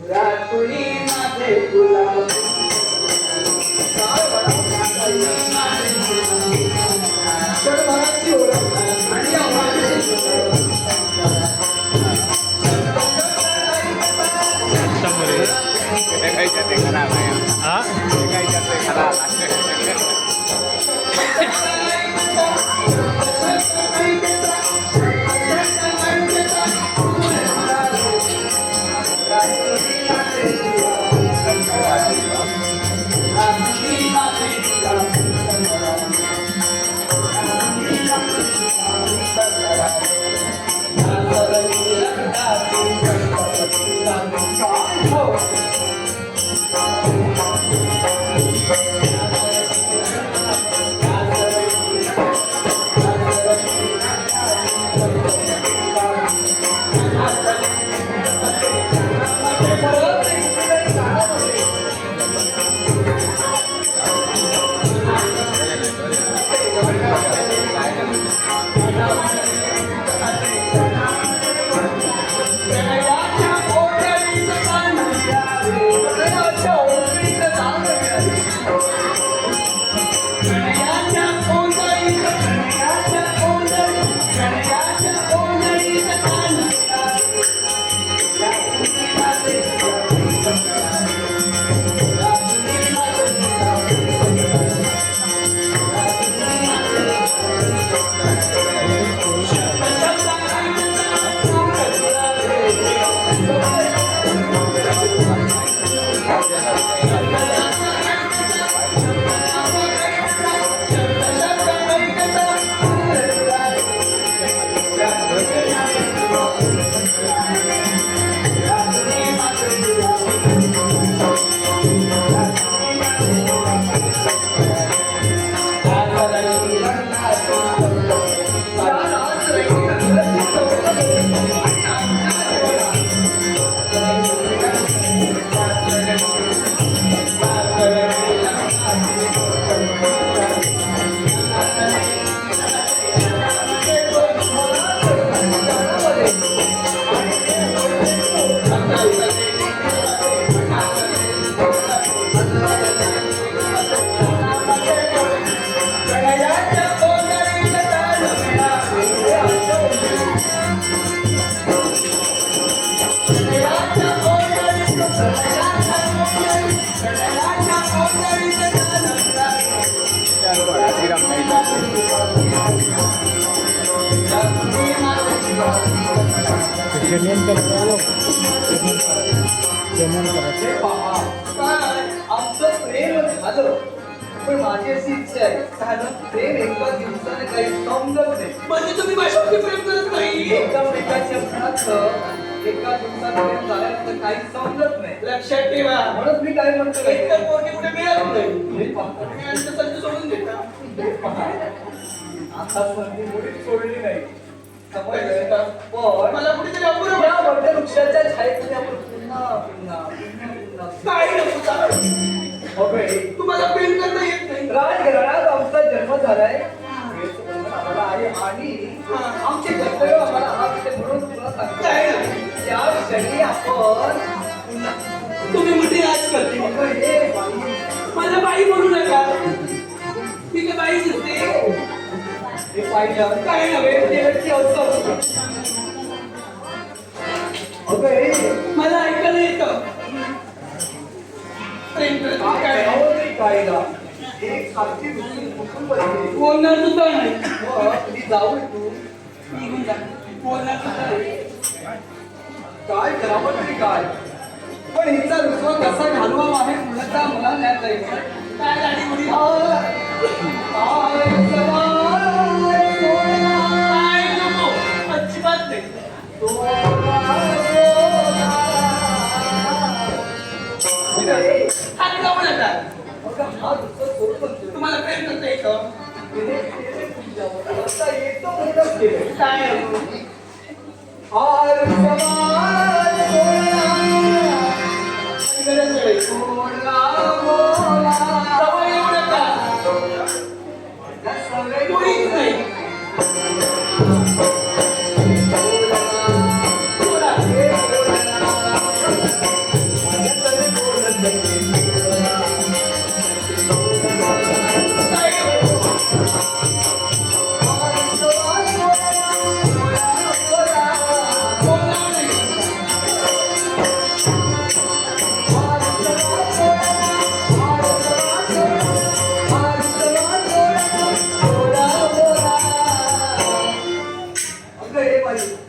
रातुनी माझे गुलाब आणि आमचं प्रेम झालं पण माझी अशी इच्छा आहे कारण प्रेम एका दिवसाने काही समजत नाही. म्हणजे तुम्ही माझ्यावरती प्रेम करत नाही? एकामेकाच्या मनात एका दिवसात प्रेम झाल्यानंतर काही समजत नाही. लक्षात ठेवा. म्हणून मी काय म्हणतो एकतर पोरगी कुठे मिळत नाही संधी सोडून देता. आता संधी मुळीच सोडली नाही. पण मला कुठेतरी अपुरं या मोठ्या वृक्षाच्या छायेत आपण पुन्हा पुन्हा पुन्हा पुन्हा काय नको चालू. तुम्हाला प्रेम करता येत नाही. राजघराण्यात आमचा जन्म झालाय आम्हाला आहे आणि आमचे कर्तव्य आम्हाला हा विषय म्हणून तुला सांगतो काय त्या क्षणी आपण तुम्ही मोठी राज करते. हे मला बाई म्हणू नका. मी काय बाई दिसते? पाहिलं काय नव्हे देवाची अवसर मला ऐकायला येतं प्रेम करतो काय कायदा एक सारखी दुसरी कुटुंब बोलणार सुद्धा नाही. ती जाऊ तू निघून जा. बोलणार सुद्धा नाही. काय करावं तरी काय पण हिचा रुसवा कसा घालवा आहे मुलाचा मला ज्ञात जाईल. काय गाडी उडी काय नको अजिबात नाही. हात लावू नका. तुम्हाला प्रेम करता येतं काय गरज नाही. जवळ येऊ नका. कोणीच नाही. सोडा. बाई